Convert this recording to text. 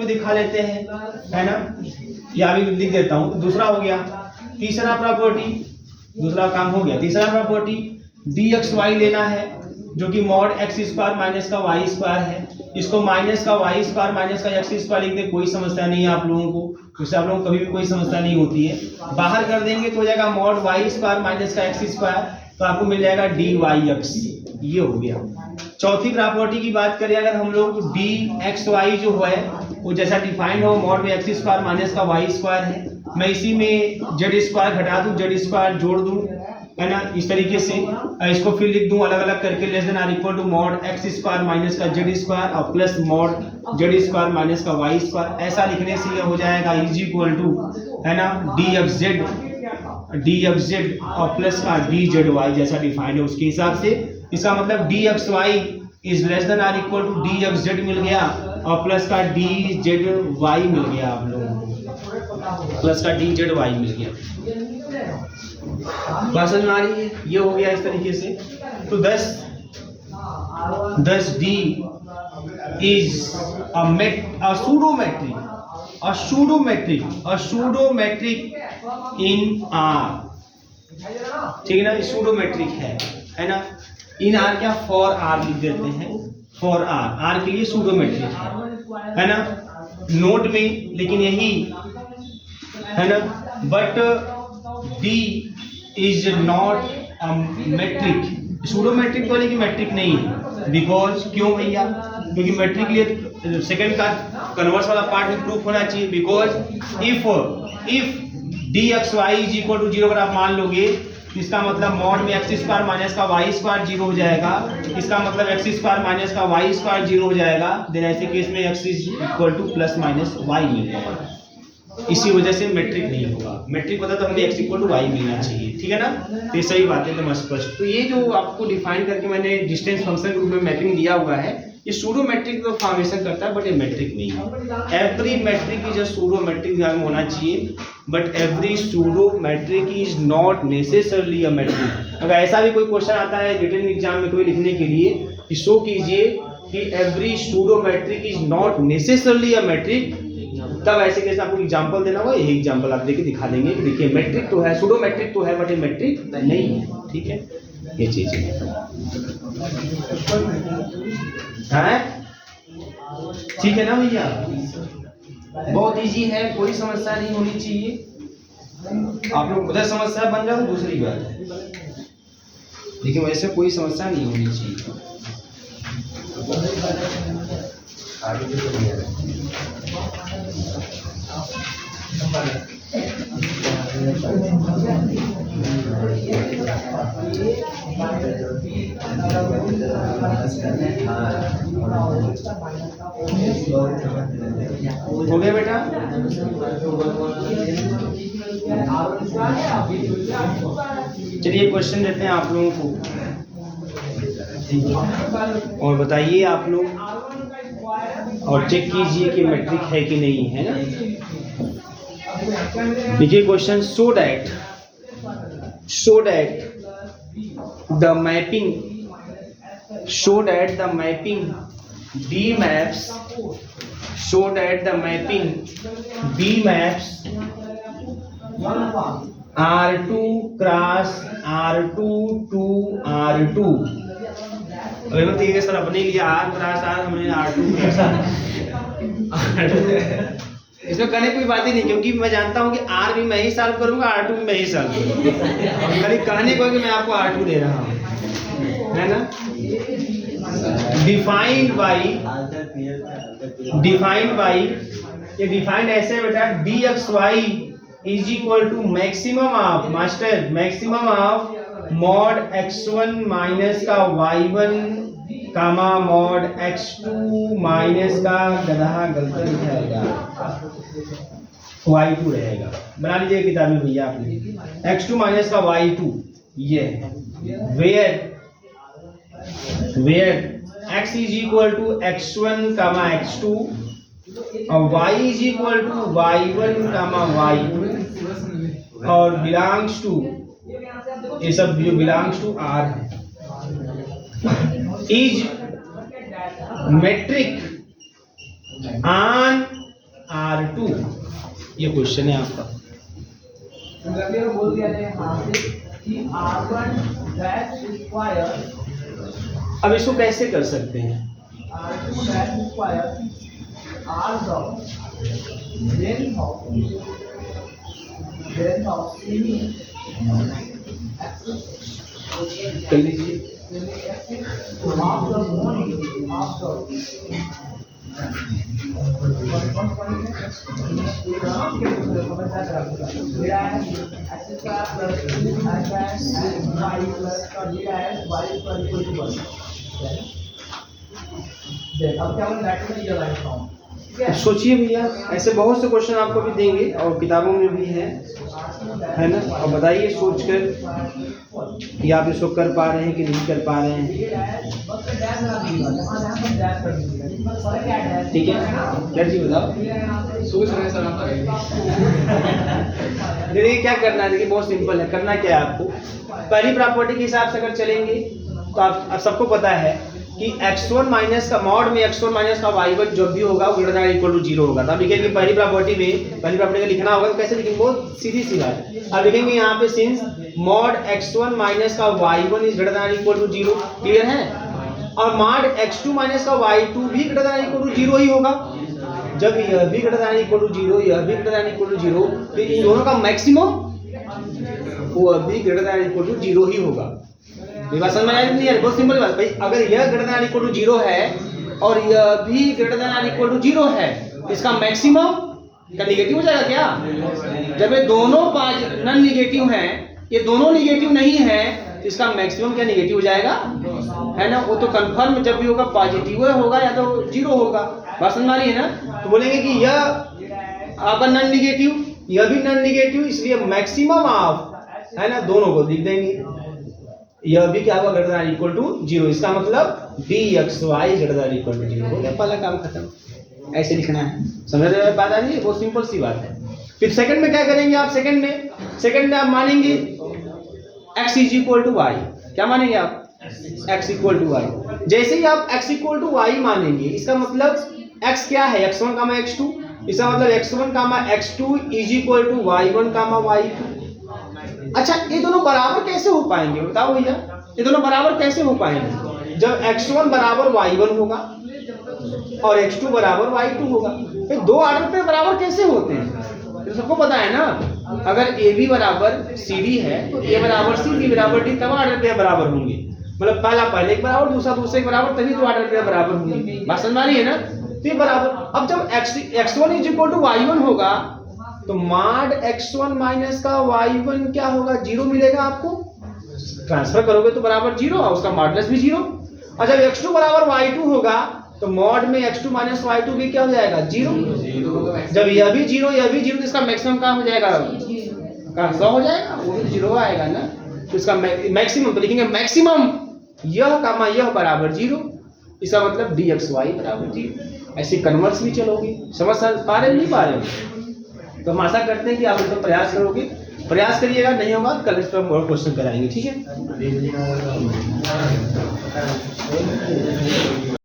भी दिखा लेते हैं, है ना, या भी लिख देता हूँ। दूसरा हो गया, तीसरा प्रॉपर्टी, दूसरा काम हो गया। तीसरा प्रॉपर्टी dxy लेना है जो कि मॉड एक्स स्क्वायर माइनस का वाई स्क्वायर है। इसको माइनस का वाई स्क्वायर माइनस का एक्स स्क्वायर लिख दे, कोई समस्या नहीं है आप लोगों को, उससे आप लोगों को कभी भी कोई समस्या नहीं होती है। बाहर कर देंगे तो हो जाएगा मॉड वाई स्क्वायर माइनस का एक्स स्क्वायर, तो आपको मिल जाएगा dy(x), ये हो गया। चौथी प्रॉपर्टी की बात करें अगर हम लोग, dxy जो है वो जैसा डिफाइंड हो मॉड में एक्स स्क्वायर माइनस का वाई स्क्वायर है, मैं इसी में जेड स्क्वायर घटा दूं, जेड स्क्वायर जोड़ दूं, है ना, इस तरीके से इसको फिर लिख दूं अलग अलग करके, less than or equal to mod X square minus का जेड स्क्वायर और plus mod Z square minus का वाई स्क्वायर। ऐसा लिखने से ये हो जाएगा इज इक्वल टू, है ना, dfz और प्लस का dzy जैसा डिफाइंड है उसके हिसाब से। इसका मतलब dxy is less than or equal to dfz मिल गया और प्लस का dzy मिल गया, आप लोगों को प्लस का dzy मिल गया। बात समझ में आ रही है? ये हो गया इस तरीके से। तो 10 d is a pseudometric in R, ठीक है ना, pseudometric है ना। इन R क्या, for R लिख देते हैं, for R के लिए pseudometric है ना, नोट में, लेकिन यही है ना। But D is not metric, pseudometric वाले की मेट्रिक नहीं है, बिकॉज क्यों भैया, क्योंकि मेट्रिक के लिए सेकंड का कन्वर्स वाला पार्ट भी प्रूफ होना चाहिए। Because if dxy is equal to 0 अगर आप मान लोगे, इसका मतलब मॉड में एक्स स्क्वायर माइनस का वाई स्क्वायर 0 हो जाएगा, इसका मतलब एक्स स्क्वायर माइनस का वाई स्क्वायर 0 हो जाएगा। देन ऐसे केस में x is equal to plus minus y मिल जाएगा, इसी वजह से मेट्रिक नहीं होगा। मेट्रिक होता तो हमें x इक्वल टू वाई मिलना चाहिए, ठीक है ना। तो ये सही बात है, तो स्पष्ट। तो ये जो आपको डिफाइन करके मैंने डिस्टेंस फंक्शन के रूप में मैपिंग दिया हुआ है, ये सूडो मैट्रिक को फॉर्मेशन करता है, बट ये मैट्रिक नहीं है। Every metric is a pseudo metric होना चाहिए, but every pseudo metric is not necessarily a metric. अगर ऐसा भी कोई क्वेश्चन आता है रिटन एग्जाम में कोई लिखने के लिए कि शो कीजिए कि every pseudo metric is not necessarily a metric, तब ऐसे केस आपको एग्जांपल देना होगा। यही एग्जांपल आप देके दिखा देंगे कि देखिए मैट्रिक तो है, सूडो मैट्रिक तो है, बट ये मैट्रिक नहीं है, ठीक है। ये चीज है, ठीक है ना भैया, बहुत इजी है, कोई समस्या नहीं होनी चाहिए। आप लोग उधर समस्या बन जाओ दूसरी बात है, लेकिन वैसे कोई समस्या नहीं होनी चाहिए। आगे भी तो नहीं है। हो गया बेटा, चलिए क्वेश्चन देते हैं आप लोगों को और बताइए आप लोग, और चेक कीजिए कि मैट्रिक है कि नहीं है ना। देखिए question, show that the mapping D maps R2 cross R2 to R2। अगर ठीक है सर, अपने लिए R क्रॉस R, हमने R2 इसमें कहने कोई बात ही नहीं, क्योंकि मैं जानता हूँ कि R भी मैं ही सॉल्व करूंगा, R2 भी मैं ही सॉल्व करूंगा। खाली कहने को कि मैं आपको R2 दे रहा हूँ, है ना। डिफाइंड बाई ये डिफाइंड ऐसे बेटा, dxy is equal to maximum of mod x1 minus का y1 कामा मॉड x2 माइनस का गधा गलत लिखाएगा y2 रहेगा। बना लीजिए किताब में भैया आपने, x2 माइनस का y2, ये where x is equal to x1 comma x2 और y is equal to y1 comma y2 और बिलोंग्स टू, ये सब जो बिलोंग्स टू R है, इज मेट्रिक ऑन R2, ये क्वेश्चन है आपका। बोल दिया यहाँ से कि R1 डैश स्क्वायर, अब इसको कैसे कर सकते हैं? R2 dash square R dot then how सीमी कर लीजिए। अब क्या सोचिए भैया, ऐसे बहुत से क्वेश्चन आपको भी देंगे और किताबों में भी है ना। और बताइए सोचकर कि आप इसको कर पा रहे हैं कि नहीं कर पा रहे हैं। ठीक है, क्या जी बताओ। सोच रहे हैं सर आप। देखिए क्या करना है, देखिए बहुत सिंपल है। करना क्या है आपको, पहली प्रॉपर्टी के हिसाब से अगर चलेंगे तो आप सबको पता है कि x1 माइनस का मॉड में x1 माइनस का y1 जो भी होगा वो ग्रेटर देन इक्वल टू 0 होगा। तब लिखेंगे पहली प्रॉपर्टी का लिखना होगा तो कैसे लिखेंगे, बहुत सीधी सी बात। अब लिखेंगे यहाँ पे सिंस मॉड x1 माइनस का y1 is greater than equal to 0, clear है। और मॉड x2 माइनस का y2 भी ग्रेटर देन इक्वल टू 0 ही होगा। जब यह भी ग्रेटर देन इक्वल टू 0, यह भी ग्रेटर देन इक्वल टू 0, तो इन दोनों का मैक्सिमम वो भी ग्रेटर देन इक्वल टू 0 ही होगा। ये बात समझ में आई नहीं? बहुत सिंपल बात भाई, अगर यह ग्रेटर देन इक्वल टू 0 है और यह भी ग्रेटर देन इक्वल टू 0 है, इसका मैक्सिमम का निगेटिव हो जाएगा क्या? जब ये दोनों नॉन निगेटिव हैं, ये दोनों निगेटिव नहीं है, तो इसका मैक्सिमम क्या निगेटिव हो जाएगा, है ना। वो तो कंफर्म जब भी होगा पॉजिटिव होगा या तो 0 होगा। बात समझ में आ रही है ना। तो बोलेंगे कि यह आपका नॉन निगेटिव, यह भी नॉन निगेटिव, इसलिए मैक्सिमम आप, है ना, दोनों को लिख देंगे। यह भी क्या होगा, ग्रेटर देन इक्वल टू 0, इसका मतलब dxy greater than equal to 0 हो गया, पहला काम खत्म। ऐसे लिखना है, समझ रहे हो बात आ रही है? बहुत सिंपल सी बात है। फिर सेकंड में क्या करेंगे आप, सेकंड में आप मानेंगे x is equal to Y. क्या मानेंगे आप? x equal to Y. जैसे ही आप x इक्वल टू वाई मानेंगे, इसका मतलब x क्या है, x1 कामा x2, इसका मतलब x1 comma x2 is equal to y1 comma y2। अच्छा, ये दोनों बराबर कैसे हो पाएंगे बताओ भैया, ये दोनों बराबर कैसे हो पाएंगे? जब x1 बराबर y1 होगा और x2 बराबर y2 होगा। फिर दो आर्डर पे बराबर कैसे होते हैं, तो सबको पता है ना। अगर AB बराबर CD है तो A बराबर C, B बराबर D, तब आर्डर पे बराबर होंगे। मतलब पहला पहले के बराबर, दूसरा दूसरे के बराबर, तभी दो आर्डर पे बराबर होंगे। बात समझ आ रही है ना। तो ये बराबर, अब जब x1 is equal to y1 होगा तो मॉड x1 माइनस का y1 क्या होगा, 0 मिलेगा आपको। ट्रांसफर करोगे तो बराबर 0 और उसका मॉडुलस भी 0। और जब x2 बराबर y2 होगा तो मॉड में x2 माइनस y2 भी क्या हो जाएगा, 0। जब यह भी 0 यह भी 0, तो इसका मैक्सिमम क्या हो जाएगा, 100 हो जाएगा, वो भी 0 आएगा ना। तो इसका मैक्सिमम तो लिखेंगे मैक्सिमम यह कामा यह बराबर 0, इसका मतलब dxy बराबर 0। ऐसे कन्वर्स भी चलोगे। समझ पा रहे नहीं पा रहे? तो हम आशा करते हैं कि आप एकदम प्रयास करोगे, प्रयास करिएगा, नहीं होगा कल इस पर और क्वेश्चन कराएंगे, ठीक है।